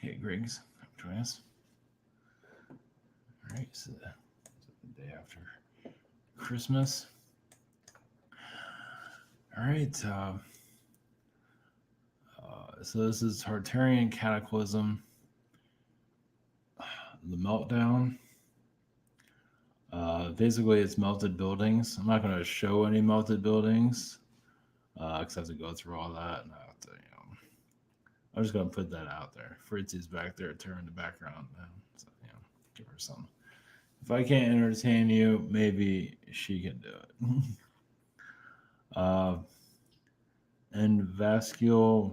Okay, Griggs, join us. All right, so the day after Christmas. All right, so this is Tartarian Cataclysm, the Meltdown. Basically, it's melted buildings. I'm not going to show any melted buildings because I have to go through all that. And I have to, I'm just going to put that out there. Fritzy's back there, turn the background. So, give her some. If I can't entertain you, maybe she can do it. uh, and Vascular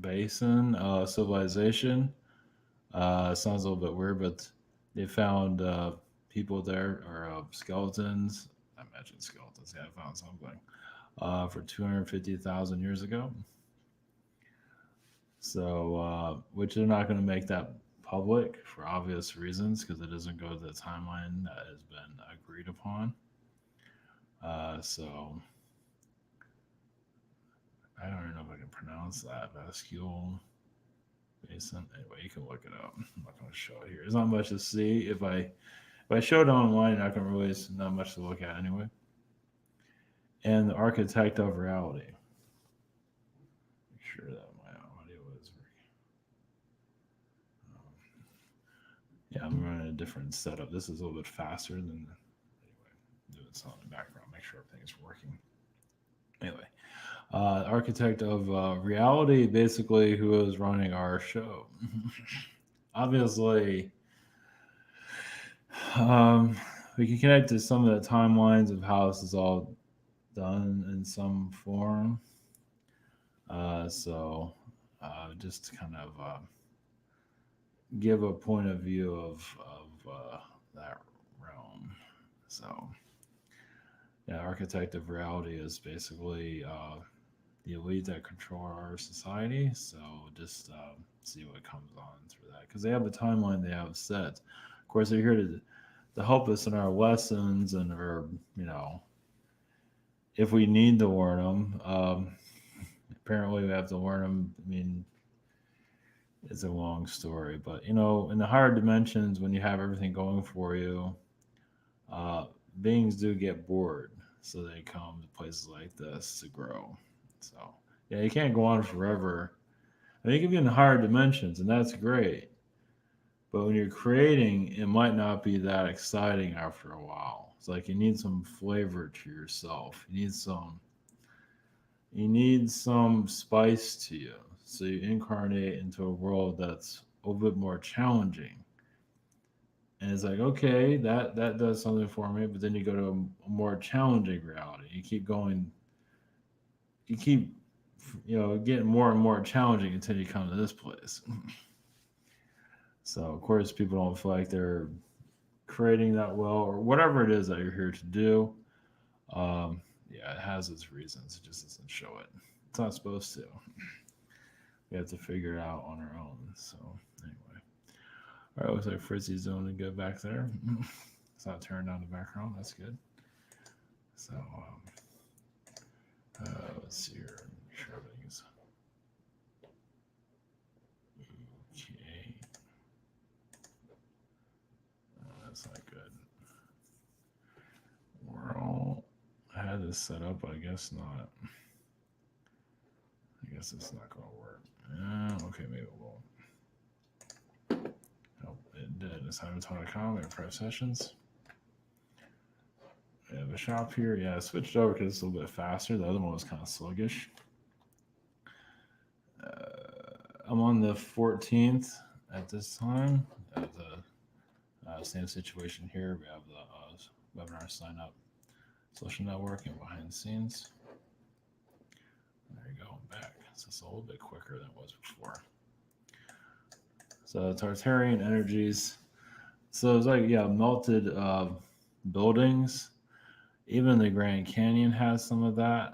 Basin civilization. Sounds a little bit weird, but they found people there or skeletons. I imagine skeletons. Yeah, I found something for 250,000 years ago. So, which they're not going to make that public for obvious reasons because it doesn't go to the timeline that has been agreed upon. So, I don't even know if I can pronounce that. Vascular Basin. Anyway, you can look it up. I'm not going to show it here. There's not much to see. If I show it online, I can really not much to look at anyway. And the architect of reality. Make sure that my audio is working. Yeah, I'm running a different setup. This is a little bit faster than anyway. Doing something in the background. Make sure everything's working. Anyway, architect of reality, basically, who is running our show. Obviously, we can connect to some of the timelines of how this is all done in some form. So, just to kind of give a point of view of that realm. So, yeah, architect of reality is basically the elite that control our society. So, just see what comes on through that because they have a timeline they have set. Of course, they're here to help us in our lessons and or if we need to learn them. Apparently, we have to learn them. I mean, it's a long story, but in the higher dimensions, when you have everything going for you, uh, beings do get bored, so they come to places like this to grow. So, yeah, you can't go on forever. I mean, you can be in the higher dimensions, and that's great. But when you're creating, it might not be that exciting after a while. It's like you need some flavor to yourself. You need some spice to you. So you incarnate into a world that's a little bit more challenging. And it's like, okay, that does something for me, but then you go to a more challenging reality. You keep getting more and more challenging until you come to this place. So of course people don't feel like they're creating that well or whatever it is that you're here to do. Yeah, it has its reasons. It just doesn't show it. It's not supposed to. We have to figure it out on our own. So anyway, all right. Looks like Fritzy's doing a good back there. It's not turned on the background. That's good. So let's see here. Make sure everything's okay. That's not good. Well, I had this set up. I guess not. I guess it's not going to work. Okay, maybe it won't. Oh, it did. It's Hamilton.com and press sessions. We have a shop here. Yeah, I switched over because it's a little bit faster. The other one was kind of sluggish. I'm on the 14th at this time. The same situation here. We have the webinar sign up, social network, and behind the scenes. There you go. I'm back. So it's a little bit quicker than it was before. So Tartarian energies. So it's like melted buildings. Even the Grand Canyon has some of that.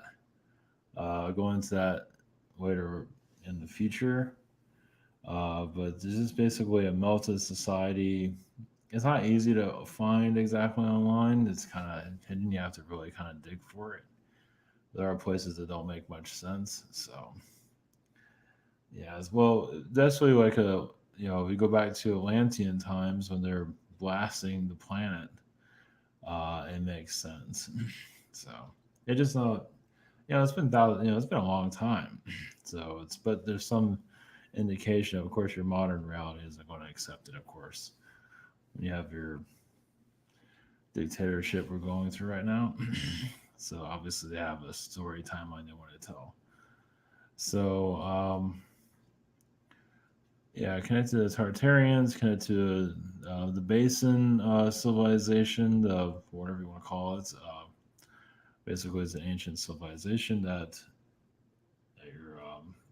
Go into that later in the future. But this is basically a melted society. It's not easy to find exactly online. It's kind of hidden. You have to really kind of dig for it. There are places that don't make much sense. So, yeah, as well, that's really like we go back to Atlantean times when they're blasting the planet, it makes sense. So it just not, it's been it's been a long time. So but there's some indication. Of course, your modern reality isn't going to accept it. Of course, when you have your dictatorship we're going through right now. So obviously they have a story timeline they want to tell. So yeah, connected to the Tartarians, connected to the Basin civilization, the whatever you want to call it. Basically, it's an ancient civilization that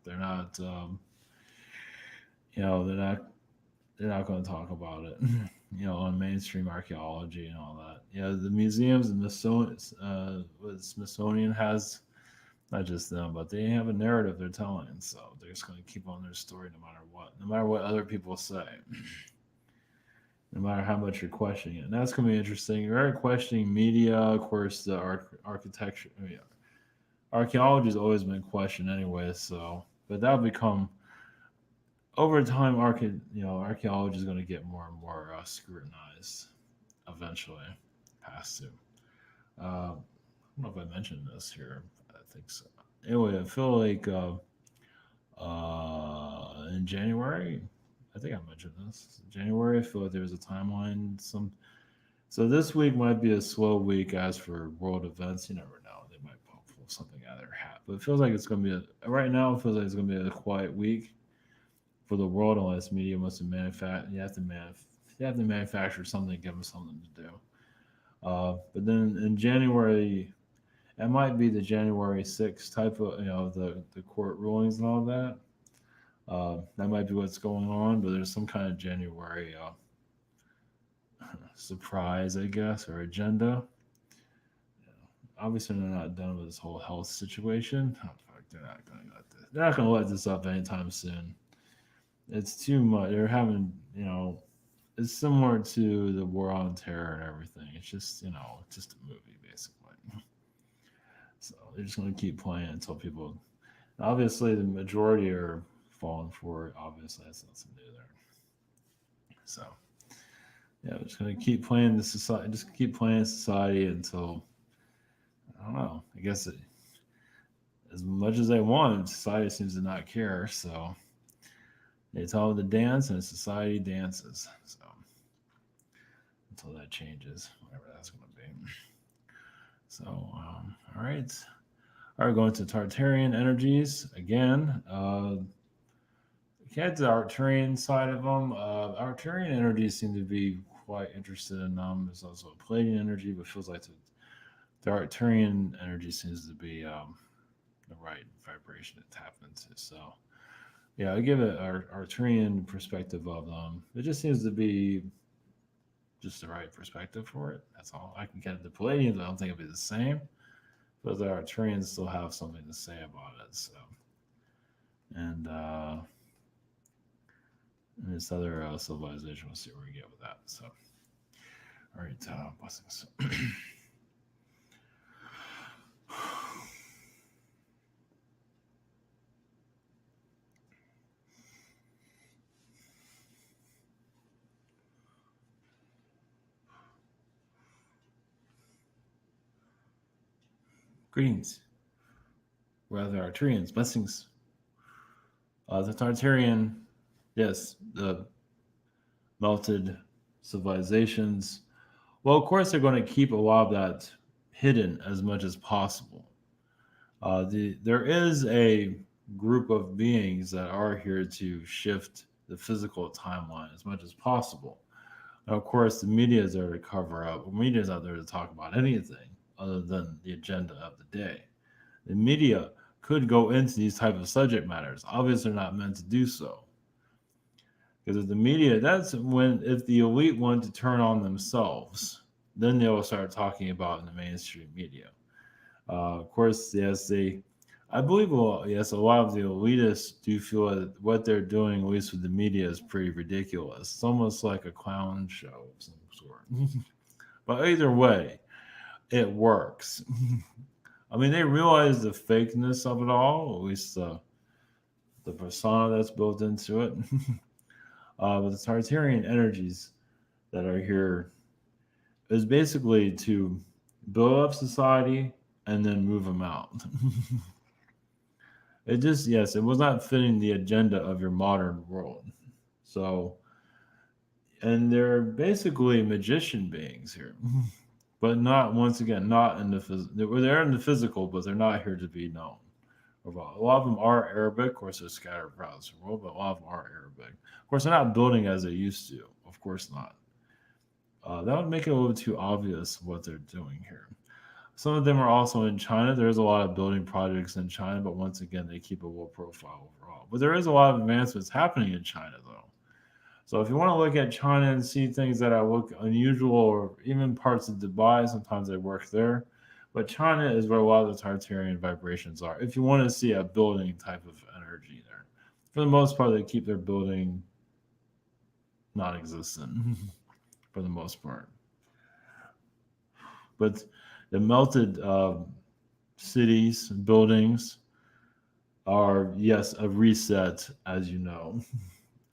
they're not, they're not going to talk about it. On mainstream archaeology and all that. The museums and what Smithsonian has, not just them, but they have a narrative they're telling. So they're just going to keep on their story no matter what other people say, no matter how much you're questioning it. And that's going to be interesting. You're questioning media, of course, the architecture. Archaeology has always been questioned anyway. So, but that'll become over time. Archaeology is going to get more scrutinized eventually. Has to. I don't know if I mentioned this here. I think so. Anyway, I feel like in January, I think I mentioned this. January, I feel like there's a timeline. So this week might be a slow week as for world events. You never know; they might pull something out of their hat. But it feels like it's going to be right now. It feels like it's going to be a quiet week for the world unless media wants to manufacture. You have to manufacture something, give them something to do. But then in January, it might be the January 6th type of, the court rulings and all that. That might be what's going on, but there's some kind of January surprise, I guess, or agenda. Obviously, they're not done with this whole health situation. Oh, fuck, they're not going to let this. They're not going to let this up anytime soon. It's too much. They're having, it's similar to the War on Terror and everything. It's just, just a movie basically. So they're just going to keep playing until people. Obviously, the majority are falling for it. Obviously, that's nothing new there. So yeah, we're just going to keep playing the society. Just keep playing society until I don't know. I guess as much as they want, society seems to not care. So they tell them to dance, and society dances. So until that changes, whatever that's going to be. So, all right. All right, going to Tartarian energies again. Get the Arcturian side of them. Arcturian energies seem to be quite interested in them. There's also a Palladian energy, but feels like the Arcturian energy seems to be the right vibration to tap into. So, yeah, I give it our Arcturian perspective of them. It just seems to be just the right perspective for it. That's all I can get. The Palladians, I don't think it'll be the same, but the Arcturians still have something to say about it. So, and this other civilization, we'll see where we get with that. So, all right, blessings. Greetings. We're the Arcturians. Blessings. The Tartarian, yes, the melted civilizations. Well, of course, they're going to keep a lot of that hidden as much as possible. There is a group of beings that are here to shift the physical timeline as much as possible. And of course, the media is there to cover up. The media is out there to talk about anything other than the agenda of the day. The media could go into these type of subject matters. Obviously, they're not meant to do so. Because if the media, that's when, if the elite want to turn on themselves, then they will start talking about in the mainstream media. Of course, yes, I believe, well, yes, a lot of the elitists do feel that what they're doing, at least with the media, is pretty ridiculous. It's almost like a clown show of some sort. But either way, it works. I mean, they realize the fakeness of it all, at least the persona that's built into it. But the Tartarian energies that are here is basically to build up society and then move them out. It just, yes, it was not fitting the agenda of your modern world. So, and they're basically magician beings here, but not, once again, not in the physical. They're in the physical, but they're not here to be known. A lot of them are Arabic. Of course, they're scattered throughout the world, but a lot of them are Arabic. Of course, they're not building as they used to. Of course not. That would make it a little too obvious what they're doing here. Some of them are also in China. There's a lot of building projects in China, but once again, they keep a low profile overall. But there is a lot of advancements happening in China, though. So if you want to look at China and see things that look unusual, or even parts of Dubai, sometimes they work there. But China is where a lot of the Tartarian vibrations are. If you want to see a building type of energy there, for the most part, they keep their building non-existent for the most part. But the melted cities, buildings are, yes, a reset, as you know,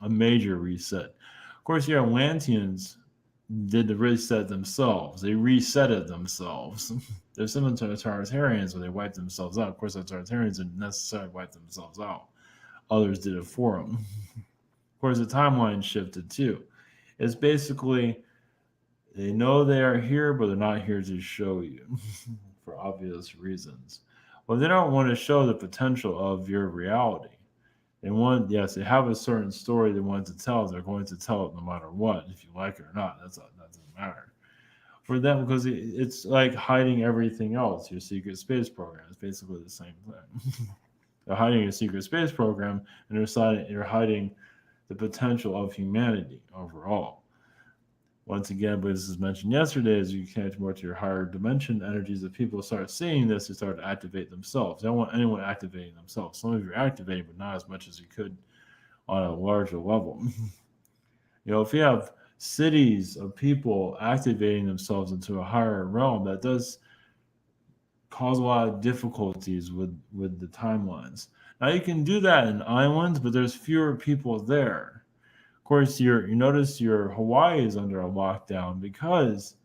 a major reset. Of course, your Atlanteans did the reset themselves. They reset it themselves. They're similar to the Tartarians where they wiped themselves out. Of course, the Tartarians didn't necessarily wipe themselves out. Others did it for them. Of course, the timeline shifted too. It's basically they know they are here, but they're not here to show you for obvious reasons. Well, they don't want to show the potential of your reality. They want, yes, they have a certain story they want to tell. They're going to tell it no matter what, if you like it or not. That doesn't matter for them because it's like hiding everything else. Your secret space program is basically the same thing. They're hiding your secret space program, and you're hiding the potential of humanity overall. Once again, but as mentioned yesterday, as you connect more to your higher dimension energies, if people start seeing this, they start to activate themselves. They don't want anyone activating themselves. Some of you are activating, but not as much as you could on a larger level. If you have cities of people activating themselves into a higher realm, that does cause a lot of difficulties with the timelines. Now you can do that in islands, but there's fewer people there. Of course, you notice your Hawaii is under a lockdown because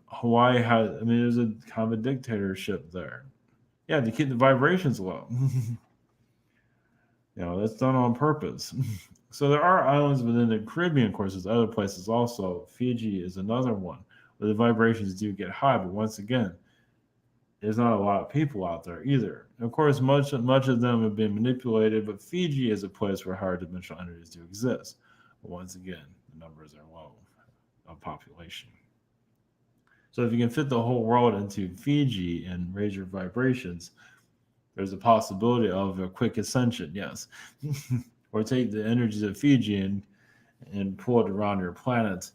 Hawaii has. I mean, there's a kind of a dictatorship there. Yeah, to keep the vibrations low. That's done on purpose. So there are islands within the Caribbean. Of course, there's other places also. Fiji is another one where the vibrations do get high, but once again, there's not a lot of people out there either. Of course, much of them have been manipulated, but Fiji is a place where higher dimensional energies do exist. But once again, the numbers are low of population. So if you can fit the whole world into Fiji and raise your vibrations, there's a possibility of a quick ascension, yes. Or take the energies of Fiji and pull it around your planet,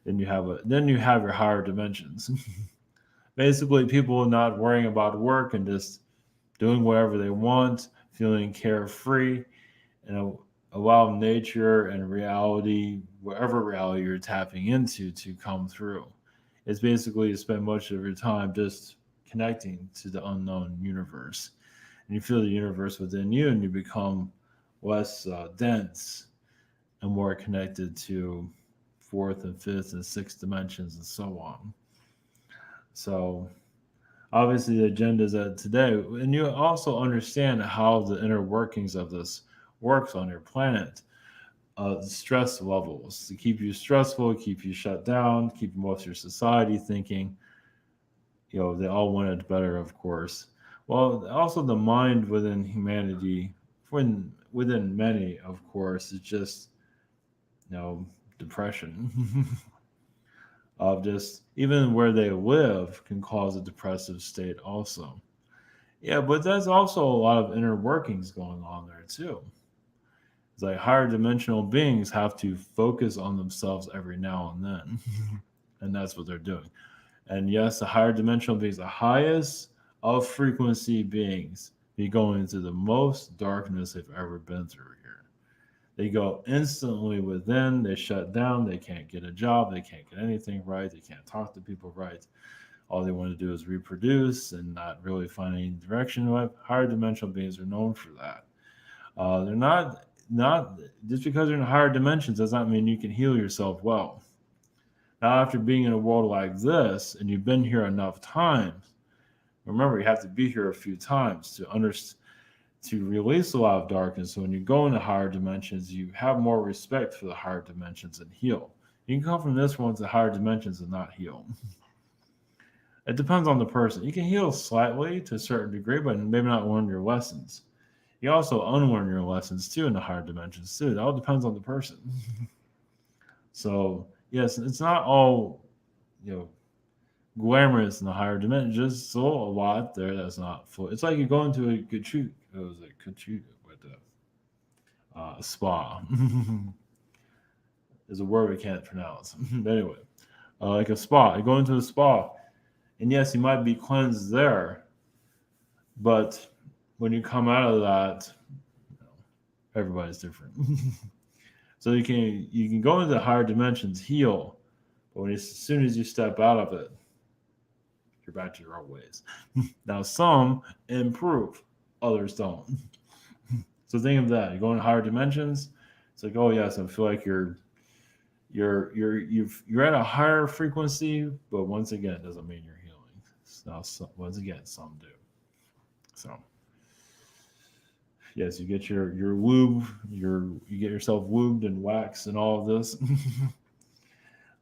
then you have your higher dimensions. Basically, people not worrying about work and just doing whatever they want, feeling carefree, and allow nature and reality, whatever reality you're tapping into, to come through. It's basically you spend much of your time just connecting to the unknown universe. And you feel the universe within you, and you become less dense and more connected to fourth and fifth and sixth dimensions and so on. So obviously the agenda is that today, and you also understand how the inner workings of this works on your planet. Stress levels to keep you stressful, keep you shut down, keep most of your society thinking. They all wanted better, of course. Well, also the mind within humanity, within many, of course, is just depression. Of just even where they live can cause a depressive state also. Yeah, but there's also a lot of inner workings going on there too. It's like higher dimensional beings have to focus on themselves every now and then. And that's what they're doing. And yes, the higher dimensional beings, the highest of frequency beings, be going into the most darkness they've ever been through here. They go instantly within, they shut down, they can't get a job, they can't get anything right, they can't talk to people right. All they want to do is reproduce and not really find any direction. Higher dimensional beings are known for that. They're not not just because you're in higher dimensions does not mean you can heal yourself well. Now, after being in a world like this, and you've been here enough times, remember you have to be here a few times to release a lot of darkness. So when you go into higher dimensions, you have more respect for the higher dimensions and heal. You can come from this one to higher dimensions and not heal. It depends on the person. You can heal slightly to a certain degree, but maybe not learn your lessons. You also unlearn your lessons too in the higher dimensions too. It all depends on the person. So yes, it's not all glamorous in the higher dimensions. There's still a lot there that's not full. It's like you go into a kachu. It was a kachu with a spa. There's a word we can't pronounce. But anyway, like a spa. You go into a spa, and yes, you might be cleansed there, but when you come out of that, everybody's different. So you can go into higher dimensions, heal, but as soon as you step out of it, you're back to your old ways. Now some improve, others don't. So think of that. You go into higher dimensions. It's like, oh yes, I feel like you're at a higher frequency, but once again, it doesn't mean you're healing. Now, once again, some do. So yes, you get your lube, you get yourself lubed and waxed and all of this.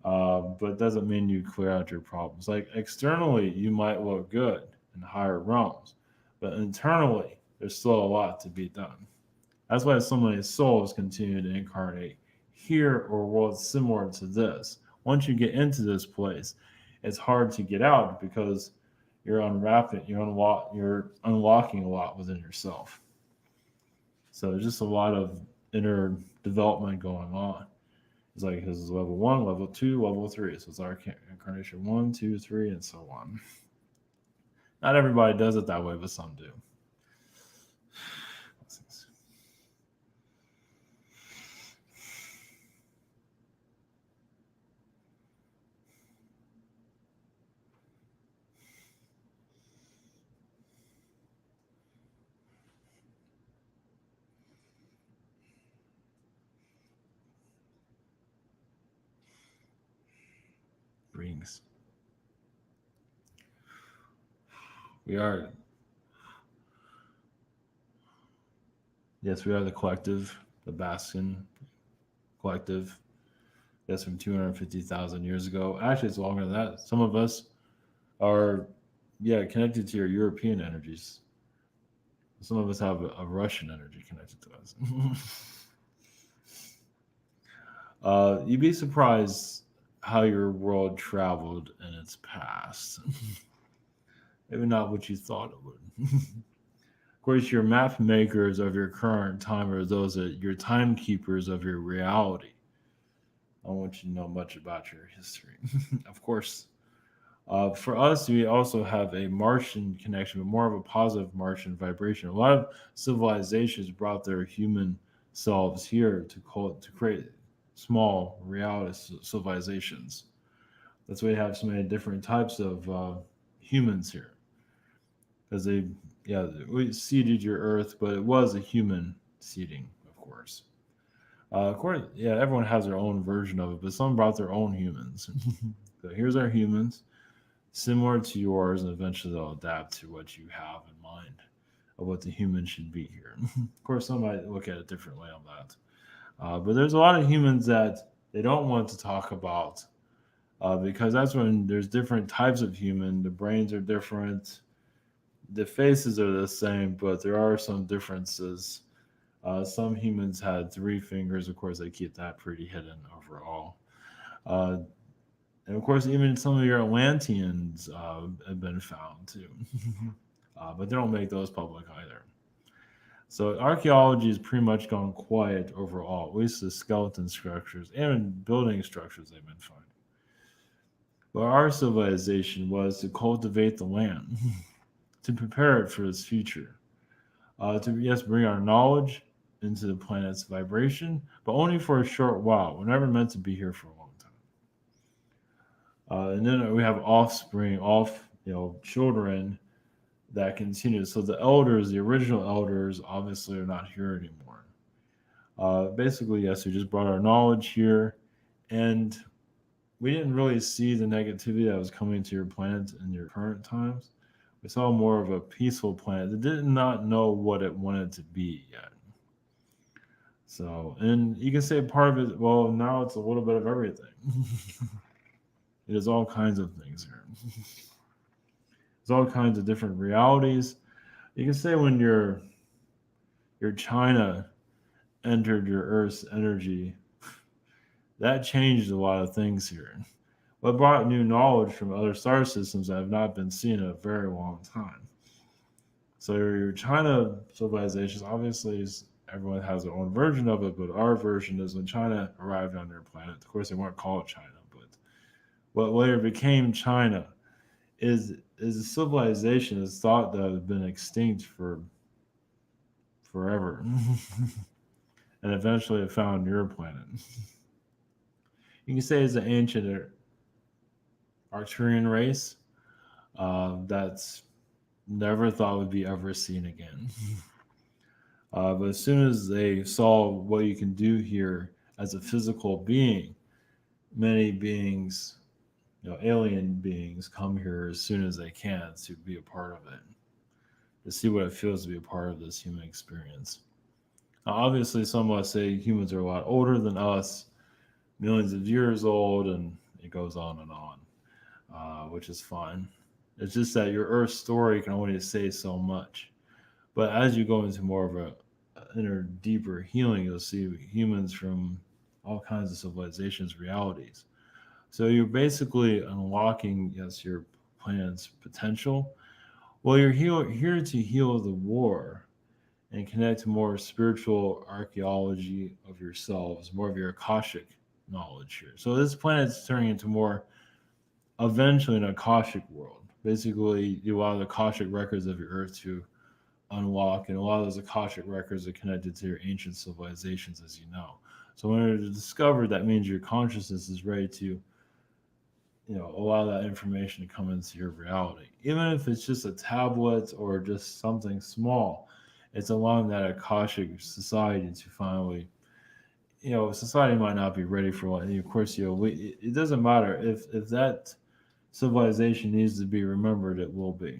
But it doesn't mean you clear out your problems. Like externally, you might look good in higher realms, but internally, there's still a lot to be done. That's why so many souls continue to incarnate here or worlds similar to this. Once you get into this place, it's hard to get out because you're unwrapping, you're unlocking a lot within yourself. So there's just a lot of inner development going on. It's like this is level 1, level 2, level 3. So it's our incarnation 1, 2, 3, and so on. Not everybody does it that way, but some do. Brings. We are. Yes, we are the collective, the Basin collective. That's from 250,000 years ago. Actually, it's longer than that. Some of us are, connected to your European energies. Some of us have a Russian energy connected to us. You'd be surprised how your world traveled in its past. Maybe not what you thought it would. Of course, your map makers of your current time are those that your timekeepers of your reality. I don't want you to know much about your history. Of course, for us, we also have a Martian connection, but more of a positive Martian vibration. A lot of civilizations brought their human selves here to create small reality civilizations. That's why we have so many different types of humans here, because we seeded your Earth, but it was a human seeding, of course. Everyone has their own version of it, but some brought their own humans. So here's our humans, similar to yours, and eventually they'll adapt to what you have in mind of what the human should be here. Of course, some might look at it differently on that. But there's a lot of humans that they don't want to talk about because that's when there's different types of human. The brains are different, the faces are the same, but there are some differences. Some humans had 3 fingers. Of course, they keep that pretty hidden overall. And of course, even some of your Atlanteans have been found too. But they don't make those public either. So archaeology has pretty much gone quiet overall, at least the skeleton structures and building structures they've been finding. But our civilization was to cultivate the land, to prepare it for its future, to bring our knowledge into the planet's vibration, but only for a short while. We're never meant to be here for a long time. And then we have offspring, children that continue. So the elders, the original elders, obviously are not here anymore. Basically, yes, we just brought our knowledge here, and we didn't really see the negativity that was coming to your planet in your current times. We saw more of a peaceful planet that did not know what it wanted to be yet. So, and you can say part of it, well, now it's a little bit of everything. It is all kinds of things here. There's all kinds of different realities. You can say when your China entered your Earth's energy, that changed a lot of things here. But brought new knowledge from other star systems that have not been seen in a very long time. So your China civilizations, obviously, everyone has their own version of it, but our version is when China arrived on their planet. Of course, they weren't called China, but what later became China is a civilization is thought to have been extinct for forever, and eventually it found your planet. You can say it's an ancient Arcturian race that's never thought would be ever seen again. But as soon as they saw what you can do here as a physical being, many beings, alien beings, come here as soon as they can to be a part of it, to see what it feels to be a part of this human experience. Now, obviously, some might say humans are a lot older than us, millions of years old, and it goes on, which is fine. It's just that your Earth story can only say so much. But as you go into more of a inner, deeper healing, you'll see humans from all kinds of civilizations, realities. So you're basically unlocking, yes, your planet's potential. Well, you're here to heal the war and connect to more spiritual archaeology of yourselves, more of your Akashic knowledge here. So this planet's turning into more eventually an Akashic world. Basically, you allow the Akashic records of your Earth to unlock, and a lot of those Akashic records are connected to your ancient civilizations, as you know. So when they're discovered, that means your consciousness is ready to, allow that information to come into your reality. Even if it's just a tablet or just something small, it's allowing that Akashic society to finally, society might not be ready for what. Of course, it doesn't matter if that civilization needs to be remembered, it will be.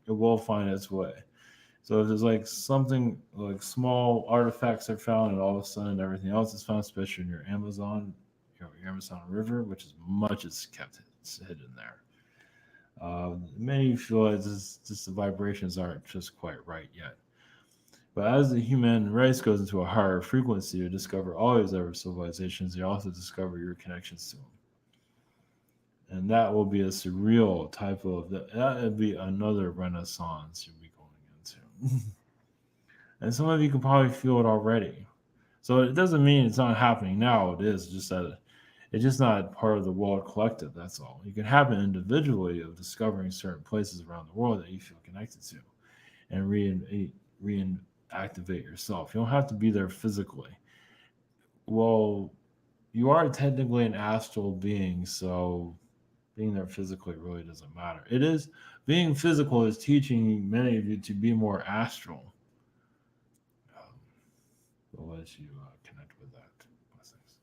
It will find its way. So if there's like something like small artifacts are found, and all of a sudden everything else is found, especially in your Amazon, your Amazon River, which is much is kept hidden there. Many feel like just the vibrations aren't just quite right yet. But as the human race goes into a higher frequency, you discover all these other civilizations. You also discover your connections to them, and that will be a surreal type of that would be another renaissance you'll be going into. And some of you can probably feel it already. So it doesn't mean it's not happening now. It is just that it's just not part of the world collective. That's all. It can happen individually of discovering certain places around the world that you feel connected to, and reactivate yourself. You don't have to be there physically. Well, you are technically an astral being, so being there physically really doesn't matter. It is being physical is teaching many of you to be more astral. Um, I'll let you connect with that. Blessings.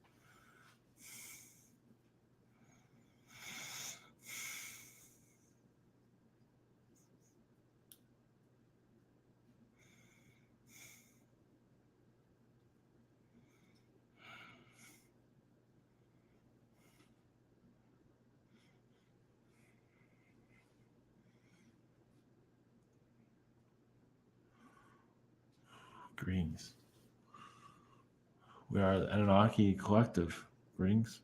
Greetings. We are the Anunnaki collective. Greetings.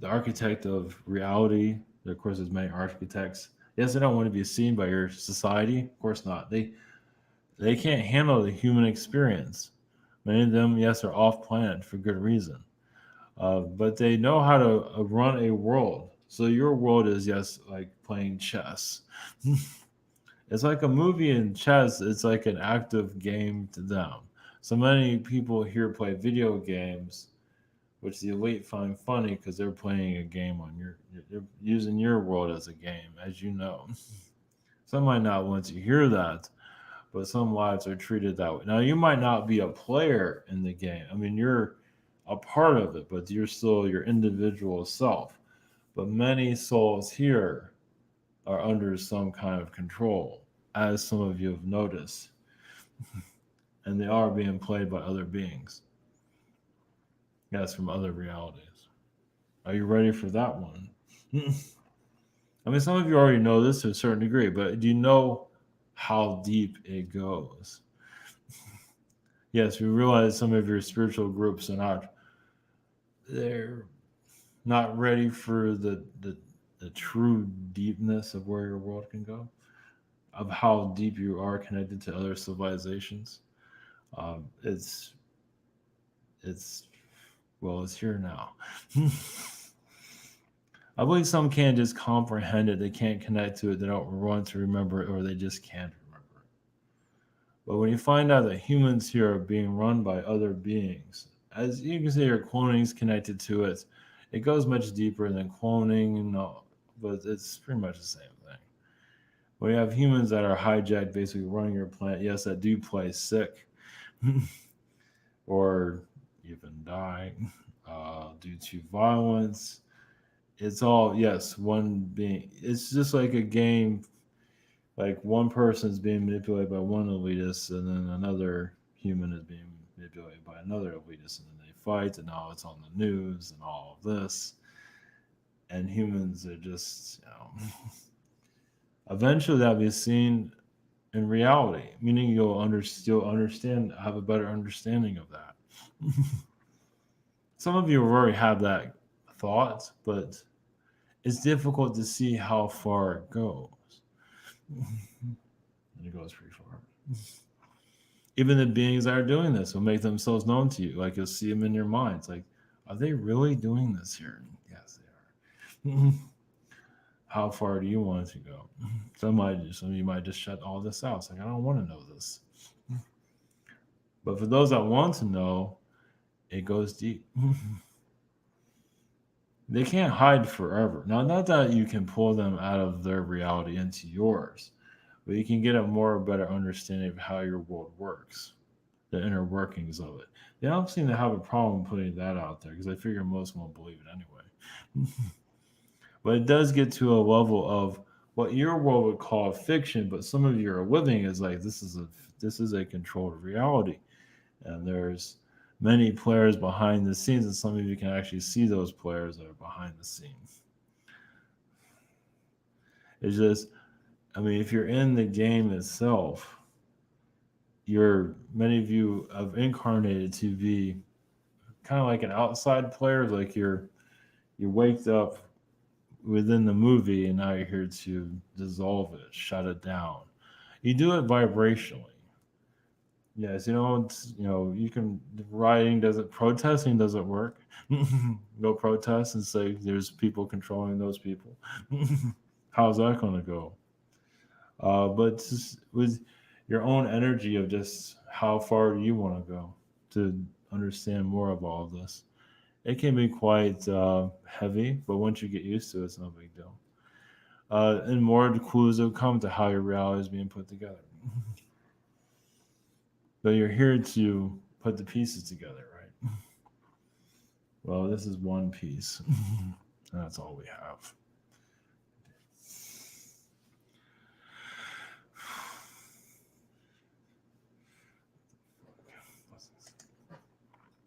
The architect of reality. There, of course, there's many architects. Yes, they don't want to be seen by your society. Of course not. They can't handle the human experience. Many of them, yes, are off planet for good reason. But they know how to run a world. So your world is, yes, like playing chess. It's like a movie in chess. It's like an active game to them. So many people here play video games, which the elite find funny because they're playing a game on they're using your world as a game, as you know. Some might not want to hear that, but some lives are treated that way. Now, you might not be a player in the game. I mean, you're a part of it, but you're still your individual self. But many souls here are under some kind of control, as some of you have noticed, and they are being played by other beings. Yes, from other realities. Are you ready for that one? I mean, some of you already know this to a certain degree, but do you know how deep it goes? Yes, we realize some of your spiritual groups are they're not ready for the true deepness of where your world can go, of how deep you are connected to other civilizations. It's it's well, it's here now. I believe some can't just comprehend it. They can't connect to it. They don't want to remember it, or they just can't remember it. But when you find out that humans here are being run by other beings, as you can see, your cloning is connected to it. It goes much deeper than cloning, but it's pretty much the same thing. When you have humans that are hijacked, basically running your planet, yes, that do play sick, or even die due to violence. It's all, yes, one being. It's just like a game. Like one person is being manipulated by one elitist, and then another human is being manipulated by another elitist, and then they fight, and now it's on the news and all of this. And humans are just, eventually that'll be seen in reality, meaning you'll understand, have a better understanding of that. Some of you already have that thought, but it's difficult to see how far it goes. It goes pretty far. Even the beings that are doing this will make themselves known to you. Like you'll see them in your minds. Like, are they really doing this here? Yes, they are. How far do you want it to go? Some of you might just shut all this out. It's like, I don't want to know this. But for those that want to know, it goes deep. They can't hide forever. Now, not that you can pull them out of their reality into yours, but you can get a more better understanding of how your world works, the inner workings of it. They don't seem to have a problem putting that out there because I figure most won't believe it anyway. But it does get to a level of what your world would call fiction, but some of you are living is like this is a controlled reality, and there's many players behind the scenes, and some of you can actually see those players that are behind the scenes. It's just, I mean, if you're in the game itself, many of you have incarnated to be kind of like an outside player, like you waked up within the movie and now you're here to dissolve it, shut it down. You do it vibrationally. Yes, you can protesting doesn't work. Go protest and say there's people controlling those people. How's that going to go? But just with your own energy of just how far you want to go to understand more of all of this. It can be quite heavy, but once you get used to it, it's no big deal. And more clues will come to how your reality is being put together. But you're here to put the pieces together, right? Well, this is one piece. That's all we have.